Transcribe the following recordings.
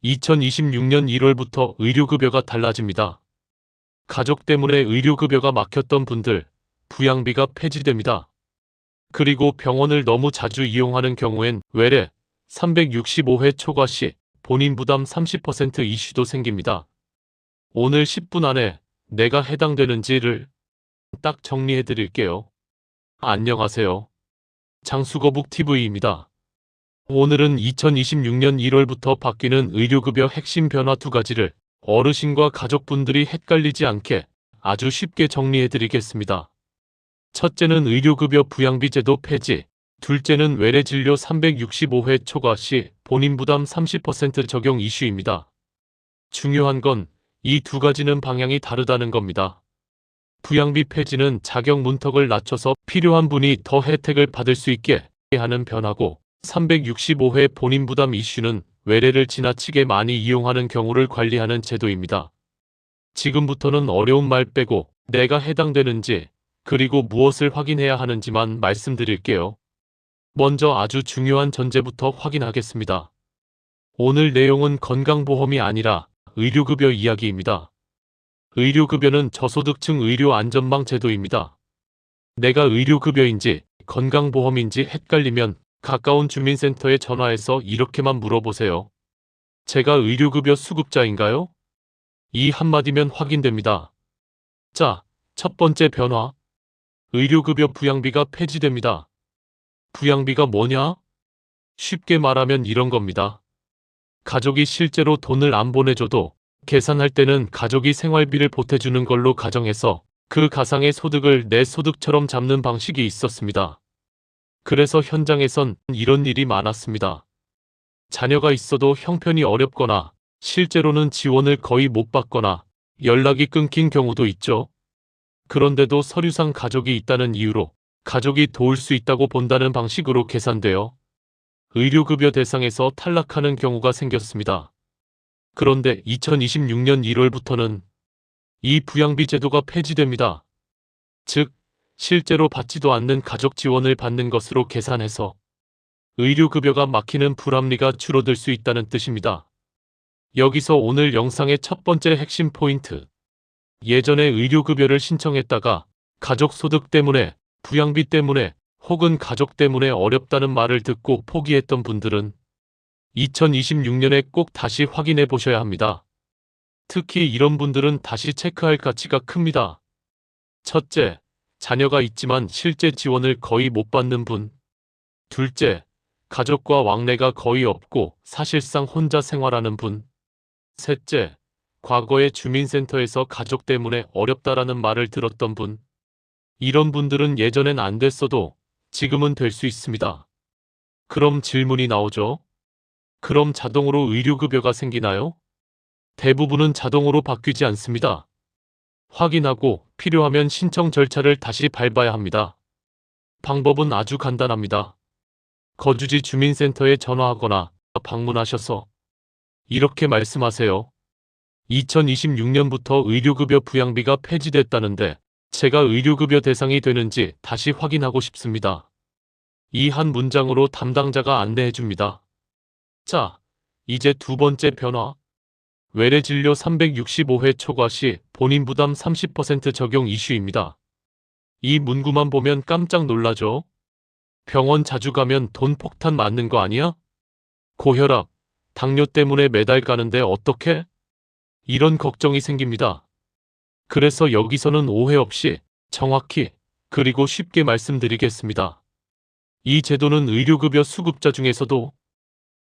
2026년 1월부터 의료급여가 달라집니다. 가족 때문에 의료급여가 막혔던 분들, 부양비가 폐지됩니다. 그리고 병원을 너무 자주 이용하는 경우엔 외래 365회 초과 시 본인 부담 30% 이슈도 생깁니다. 오늘 10분 안에 내가 해당되는지를 딱 정리해 드릴게요. 안녕하세요. 장수거북TV입니다. 오늘은 2026년 1월부터 바뀌는 의료급여 핵심 변화 두 가지를 어르신과 가족분들이 헷갈리지 않게 아주 쉽게 정리해 드리겠습니다. 첫째는 의료급여 부양비 제도 폐지, 둘째는 외래진료 365회 초과 시 본인 부담 30% 적용 이슈입니다. 중요한 건 이 두 가지는 방향이 다르다는 겁니다. 부양비 폐지는 자격 문턱을 낮춰서 필요한 분이 더 혜택을 받을 수 있게 하는 변화고, 365회 본인 부담 이슈는 외래를 지나치게 많이 이용하는 경우를 관리하는 제도입니다. 지금부터는 어려운 말 빼고 내가 해당되는지, 그리고 무엇을 확인해야 하는지만 말씀드릴게요. 먼저 아주 중요한 전제부터 확인하겠습니다. 오늘 내용은 건강보험이 아니라 의료급여 이야기입니다. 의료급여는 저소득층 의료안전망 제도입니다. 내가 의료급여인지 건강보험인지 헷갈리면 가까운 주민센터에 전화해서 이렇게만 물어보세요. 제가 의료급여 수급자인가요? 이 한마디면 확인됩니다. 자, 첫 번째 변화. 의료급여 부양비가 폐지됩니다. 부양비가 뭐냐? 쉽게 말하면 이런 겁니다. 가족이 실제로 돈을 안 보내줘도 계산할 때는 가족이 생활비를 보태주는 걸로 가정해서 그 가상의 소득을 내 소득처럼 잡는 방식이 있었습니다. 그래서 현장에선 이런 일이 많았습니다. 자녀가 있어도 형편이 어렵거나 실제로는 지원을 거의 못 받거나 연락이 끊긴 경우도 있죠. 그런데도 서류상 가족이 있다는 이유로 가족이 도울 수 있다고 본다는 방식으로 계산되어 의료급여 대상에서 탈락하는 경우가 생겼습니다. 그런데 2026년 1월부터는 이 부양비 제도가 폐지됩니다. 즉, 실제로 받지도 않는 가족 지원을 받는 것으로 계산해서 의료급여가 막히는 불합리가 줄어들 수 있다는 뜻입니다. 여기서 오늘 영상의 첫 번째 핵심 포인트. 예전에 의료급여를 신청했다가 가족 소득 때문에, 부양비 때문에, 혹은 가족 때문에 어렵다는 말을 듣고 포기했던 분들은 2026년에 꼭 다시 확인해 보셔야 합니다. 특히 이런 분들은 다시 체크할 가치가 큽니다. 첫째, 자녀가 있지만 실제 지원을 거의 못 받는 분. 둘째, 가족과 왕래가 거의 없고 사실상 혼자 생활하는 분. 셋째, 과거에 주민센터에서 가족 때문에 어렵다라는 말을 들었던 분. 이런 분들은 예전엔 안 됐어도 지금은 될 수 있습니다. 그럼 질문이 나오죠. 그럼 자동으로 의료급여가 생기나요? 대부분은 자동으로 바뀌지 않습니다. 확인하고 필요하면 신청 절차를 다시 밟아야 합니다. 방법은 아주 간단합니다. 거주지 주민센터에 전화하거나 방문하셔서 이렇게 말씀하세요. 2026년부터 의료급여 부양비가 폐지됐다는데 제가 의료급여 대상이 되는지 다시 확인하고 싶습니다. 이 한 문장으로 담당자가 안내해 줍니다. 자, 이제 두 번째 변화. 외래진료 365회 초과 시 본인 부담 30% 적용 이슈입니다. 이 문구만 보면 깜짝 놀라죠? 병원 자주 가면 돈 폭탄 맞는 거 아니야? 고혈압, 당뇨 때문에 매달 가는데 어떡해? 이런 걱정이 생깁니다. 그래서 여기서는 오해 없이 정확히 그리고 쉽게 말씀드리겠습니다. 이 제도는 의료급여 수급자 중에서도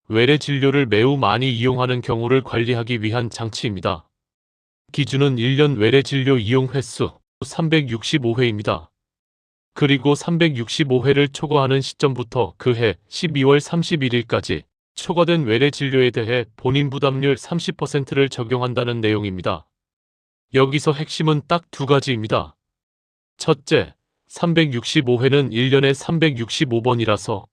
외래 진료를 매우 많이 이용하는 경우를 관리하기 위한 장치입니다. 기준은 1년 외래 진료 이용 횟수 365회입니다. 그리고 365회를 초과하는 시점부터 그해 12월 31일까지 초과된 외래 진료에 대해 본인 부담률 30%를 적용한다는 내용입니다. 여기서 핵심은 딱 두 가지입니다. 첫째, 365회는 1년에 365번이라서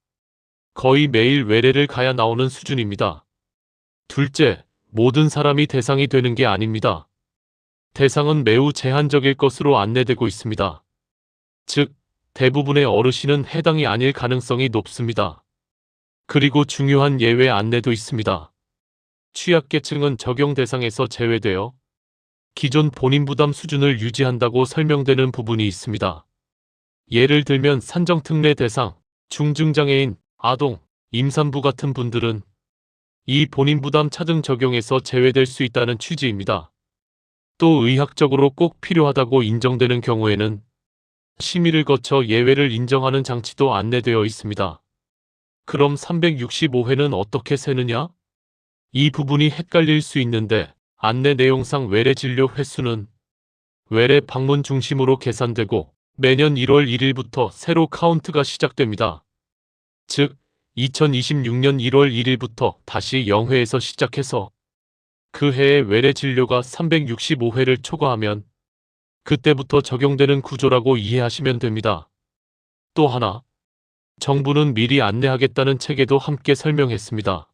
거의 매일 외래를 가야 나오는 수준입니다. 둘째, 모든 사람이 대상이 되는 게 아닙니다. 대상은 매우 제한적일 것으로 안내되고 있습니다. 즉, 대부분의 어르신은 해당이 아닐 가능성이 높습니다. 그리고 중요한 예외 안내도 있습니다. 취약계층은 적용 대상에서 제외되어 기존 본인 부담 수준을 유지한다고 설명되는 부분이 있습니다. 예를 들면 산정특례 대상, 중증장애인, 아동, 임산부 같은 분들은 이 본인 부담 차등 적용에서 제외될 수 있다는 취지입니다. 또 의학적으로 꼭 필요하다고 인정되는 경우에는 심의를 거쳐 예외를 인정하는 장치도 안내되어 있습니다. 그럼 365회는 어떻게 세느냐? 이 부분이 헷갈릴 수 있는데 안내 내용상 외래 진료 횟수는 외래 방문 중심으로 계산되고 매년 1월 1일부터 새로 카운트가 시작됩니다. 즉 2026년 1월 1일부터 다시 0회에서 시작해서 그 해의 외래 진료가 365회를 초과하면 그때부터 적용되는 구조라고 이해하시면 됩니다. 또 하나, 정부는 미리 안내하겠다는 책에도 함께 설명했습니다.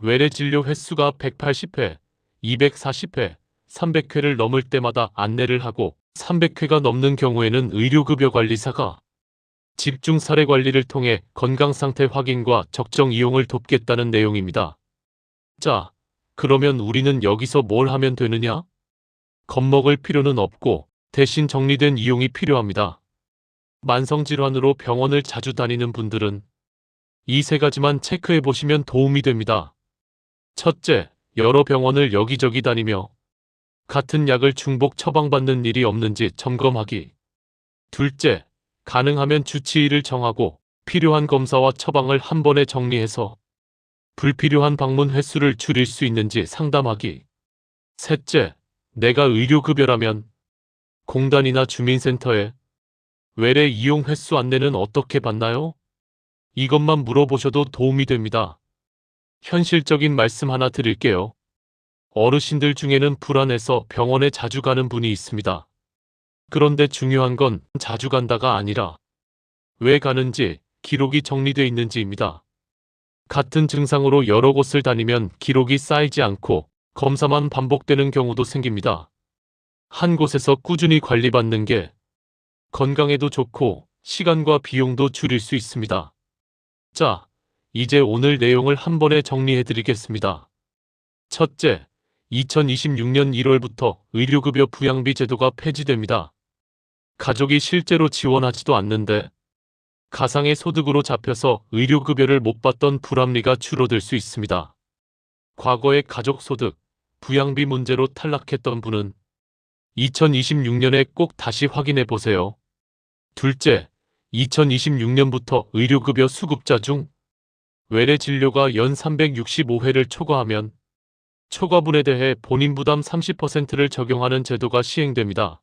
외래 진료 횟수가 180회, 240회, 300회를 넘을 때마다 안내를 하고 300회가 넘는 경우에는 의료급여관리사가 집중 사례 관리를 통해 건강상태 확인과 적정 이용을 돕겠다는 내용입니다. 자, 그러면 우리는 여기서 뭘 하면 되느냐? 겁먹을 필요는 없고 대신 정리된 이용이 필요합니다. 만성질환으로 병원을 자주 다니는 분들은 이 세 가지만 체크해 보시면 도움이 됩니다. 첫째, 여러 병원을 여기저기 다니며 같은 약을 중복 처방받는 일이 없는지 점검하기. 둘째, 가능하면 주치의를 정하고 필요한 검사와 처방을 한 번에 정리해서 불필요한 방문 횟수를 줄일 수 있는지 상담하기. 셋째, 내가 의료급여라면 공단이나 주민센터에 외래 이용 횟수 안내는 어떻게 받나요? 이것만 물어보셔도 도움이 됩니다. 현실적인 말씀 하나 드릴게요. 어르신들 중에는 불안해서 병원에 자주 가는 분이 있습니다. 그런데 중요한 건 자주 간다가 아니라 왜 가는지 기록이 정리돼 있는지입니다. 같은 증상으로 여러 곳을 다니면 기록이 쌓이지 않고 검사만 반복되는 경우도 생깁니다. 한 곳에서 꾸준히 관리받는 게 건강에도 좋고 시간과 비용도 줄일 수 있습니다. 자, 이제 오늘 내용을 한 번에 정리해 드리겠습니다. 첫째, 2026년 1월부터 의료급여 부양비 제도가 폐지됩니다. 가족이 실제로 지원하지도 않는데 가상의 소득으로 잡혀서 의료급여를 못 받던 불합리가 줄어들 수 있습니다. 과거의 가족소득, 부양비 문제로 탈락했던 분은 2026년에 꼭 다시 확인해 보세요. 둘째, 2026년부터 의료급여 수급자 중 외래 진료가 연 365회를 초과하면 초과분에 대해 본인 부담 30%를 적용하는 제도가 시행됩니다.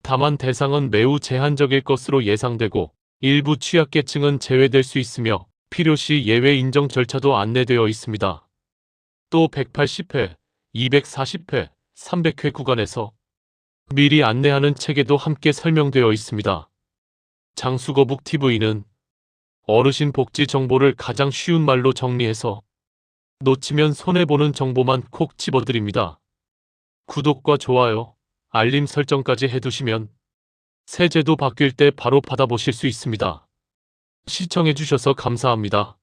다만 대상은 매우 제한적일 것으로 예상되고 일부 취약계층은 제외될 수 있으며 필요시 예외 인정 절차도 안내되어 있습니다. 또 180회, 240회, 300회 구간에서 미리 안내하는 책에도 함께 설명되어 있습니다. 장수거북TV는 어르신 복지 정보를 가장 쉬운 말로 정리해서 놓치면 손해보는 정보만 콕 집어드립니다. 구독과 좋아요, 알림 설정까지 해두시면 새 제도 바뀔 때 바로 받아보실 수 있습니다. 시청해주셔서 감사합니다.